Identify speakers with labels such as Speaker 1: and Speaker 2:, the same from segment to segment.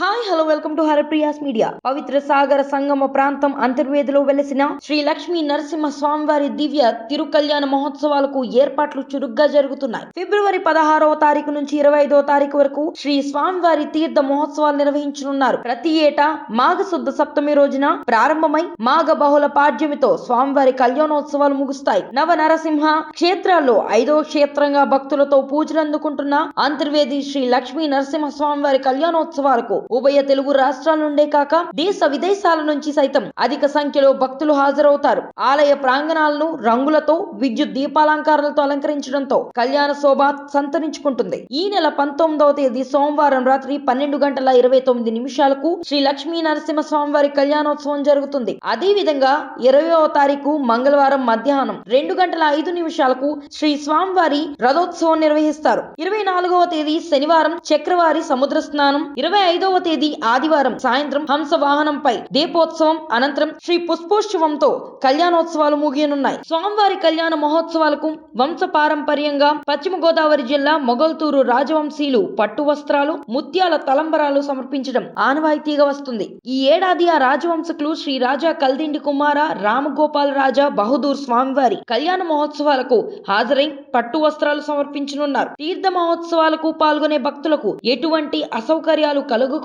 Speaker 1: Hi hello welcome to Haripriya's media. పవిత్ర సాగర సంగమ ప్రాంతం అంతర్వేదిలో వెలసిన శ్రీ లక్ష్మీ నరసింహ స్వామివారి దివ్య తిరుకల్యాణ మహోత్సవాలకు ఏర్పాట్లు చురుగ్గా జరుగుతున్నాయి. ఫిబ్రవరి 16వ తారీఖు నుంచి 25వ తారీఖు వరకు శ్రీ స్వామివారి తీర్థ మహోత్సవాలు నిర్వహించనున్నారు. ప్రతి ఏటా మాఘ శుద్ధ సప్తమి రోజున ప్రారంభమై మాఘ బహుళ పాడ్యమితో స్వామివారి కళ్యాణోత్సవాలు ముగుస్తాయి. నవ నరసింహ క్షేత్రాల్లో 5వ క్షేత్రంగా భక్తులతో పూజలు అందుకుంటున్న అంతర్వేది శ్రీ లక్ష్మీ నరసింహ స్వామివారి కళ్యాణోత్సవాలకు ఉభయ తెలుగు రాష్ట్రాల నుండే కాక దేశ విదేశాల నుంచి సైతం అధిక సంఖ్యలో భక్తులు హాజరవుతారు. ఆలయ ప్రాంగణాలను రంగులతో విద్యుత్ దీపాలంకారాలతో అలంకరించడంతో కళ్యాణ శోభ సంతరించుకుంటుంది. ఈ నెల 19వ తేదీ సోమవారం రాత్రి 12:29 శ్రీ లక్ష్మీ నరసింహ స్వామివారి కళ్యాణోత్సవం జరుగుతుంది. అదే విధంగా 20వ తారీఖు మంగళవారం మధ్యాహ్నం 2:05 శ్రీ స్వామివారి రథోత్సవం నిర్వహిస్తారు. 24వ తేదీ శనివారం చక్రవారి సముద్ర స్నానం, 25వ తేదీ ఆదివారం సాయంత్రం హంస వాహనంపై దీపోత్సవం అనంతరం శ్రీ పుష్పోత్సవంతో కళ్యాణోత్సవాలు ముగియనున్నాయి. స్వామివారి కళ్యాణ మహోత్సవాలకు వంశ పారంపర్యంగా పశ్చిమ గోదావరి జిల్లా మొగల్తూరు రాజవంశీయులు పట్టు వస్త్రాలు, ముత్యాల తలంబరాలు సమర్పించడం ఆనవాయితీగా వస్తుంది. ఈ ఏడాది ఆ రాజవంశకులు శ్రీ రాజా కల్దిండి కుమార రామగోపాల్ రాజా బహదూర్ స్వామివారి కళ్యాణ మహోత్సవాలకు హాజరై పట్టు వస్త్రాలు సమర్పించనున్నారు. తీర్థ మహోత్సవాలకు పాల్గొనే భక్తులకు ఎటువంటి అసౌకర్యాలు కలగకుండా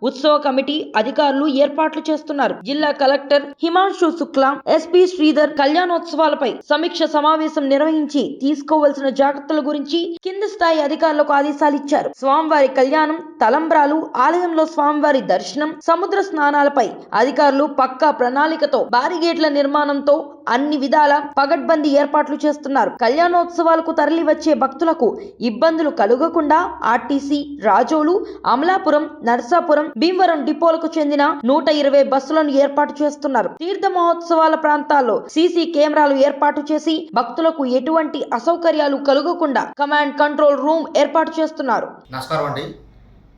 Speaker 1: ఉత్సవ కమిటీ అధికారులు ఏర్పాట్లు చేస్తున్నారు. జిల్లా కలెక్టర్ హిమాంశు శుక్లా, ఎస్పీ శ్రీధర్ కళ్యాణోత్సవాలపై సమీక్ష సమావేశం నిర్వహించి తీసుకోవాల్సిన జాగ్రత్తల గురించి కింది స్థాయి అధికారులకు ఆదేశాలిచ్చారు. స్వామివారి కళ్యాణం, తలంబ్రాలు, ఆలయంలో స్వామివారి దర్శనం, సముద్ర స్నానాలపై అధికారులు పక్కా ప్రణాళికతో బారిగేట్ల నిర్మాణంతో అన్ని విధాల పగడ్బందీ ఏర్పాట్లు చేస్తున్నారు. కళ్యాణోత్సవాలకు తరలి వచ్చే భక్తులకు ఇబ్బందులు కలుగకుండా ఆర్టీసీ, రాజోలు, అమలాపురం, నర్సాపురం, భీమవరం డిపోలకు చెందిన 120 బస్సులను ఏర్పాటు చేస్తున్నారు. తీర్థ మహోత్సవాల ప్రాంతాల్లో సీసీ కెమెరాలు ఏర్పాటు చేసి భక్తులకు ఎటువంటి అసౌకర్యాలు కలుగకుండా కమాండ్ కంట్రోల్ రూమ్ ఏర్పాటు చేస్తున్నారు.
Speaker 2: నమస్కారం అండి,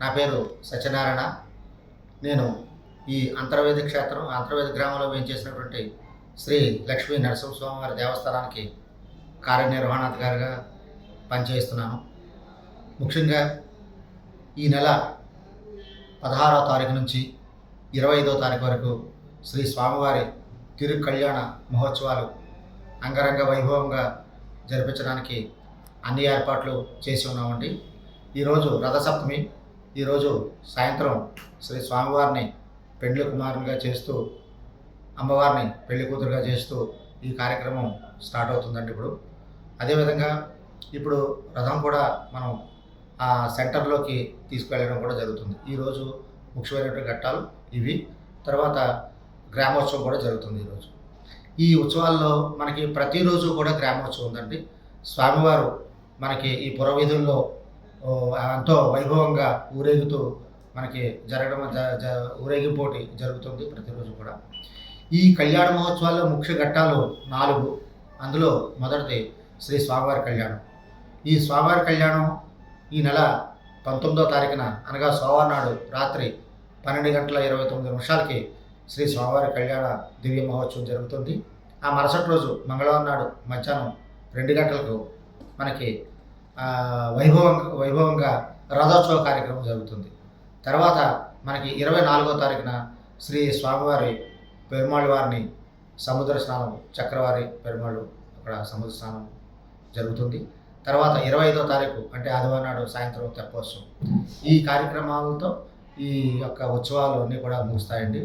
Speaker 2: నా పేరు సత్యనారాయణ. నేను ఈ అంతర్వేది క్షేత్రం అంతర్వేది గ్రామంలో వేయించేసినటువంటి శ్రీ లక్ష్మీ నరసింహస్వామివారి దేవస్థానానికి కార్యనిర్వహణాధికారిగా పనిచేస్తున్నాను. ముఖ్యంగా ఈ నెల 16వ తారీఖు నుంచి 25వ తారీఖు వరకు శ్రీ స్వామివారి తిరు కళ్యాణ మహోత్సవాలు అంగరంగ వైభవంగా జరిపించడానికి అన్ని ఏర్పాట్లు చేసి ఉన్నామండి. ఈరోజు రథసప్తమి. ఈరోజు సాయంత్రం శ్రీ స్వామివారిని పెండ్లి కుమారునిగా చేస్తూ, అమ్మవారిని పెళ్లి కూతురుగా చేస్తూ ఈ కార్యక్రమం స్టార్ట్ అవుతుందండి. అదేవిధంగా ఇప్పుడు రథం కూడా మనం ఆ సెంటర్లోకి తీసుకువెళ్ళడం కూడా జరుగుతుంది. ఈరోజు ముఖ్యమైనటువంటి ఘట్టాలు ఇవి. తర్వాత గ్రామోత్సవం కూడా జరుగుతుంది ఈరోజు. ఈ ఉత్సవాల్లో మనకి ప్రతిరోజు కూడా గ్రామోత్సవం ఉందండి. స్వామివారు మనకి ఈ పురవీధుల్లో ఎంతో వైభవంగా ఊరేగుతూ మనకి జరగడం ఊరేగింపోటి జరుగుతుంది ప్రతిరోజు కూడా. ఈ కళ్యాణ మహోత్సవాల్లో ముఖ్య ఘట్టాలు 4. అందులో మొదటిది శ్రీ స్వామివారి కళ్యాణం. ఈ స్వామివారి కళ్యాణం ఈ నెల 19వ తారీఖున అనగా సోమవారం నాడు రాత్రి 12:29 శ్రీ స్వామివారి కళ్యాణ దివ్య మహోత్సవం జరుగుతుంది. ఆ మరుసటి రోజు మంగళవారం నాడు మధ్యాహ్నం 2 గంటలకు మనకి వైభవంగా రథోత్సవ కార్యక్రమం జరుగుతుంది. తర్వాత మనకి 24వ తారీఖున శ్రీ స్వామివారి పెరుమాళ్ వారిని సముద్ర స్నానం, చక్రవారి పెరుమాళ్ళు అక్కడ సముద్ర స్నానం జరుగుతుంది. తర్వాత 25వ తారీఖు అంటే ఆదివారం నాడు సాయంత్రం తెప్పోత్సవం. ఈ కార్యక్రమాలతో ఈ యొక్క ఉత్సవాలు అన్నీ కూడా ముగుస్తాయండి.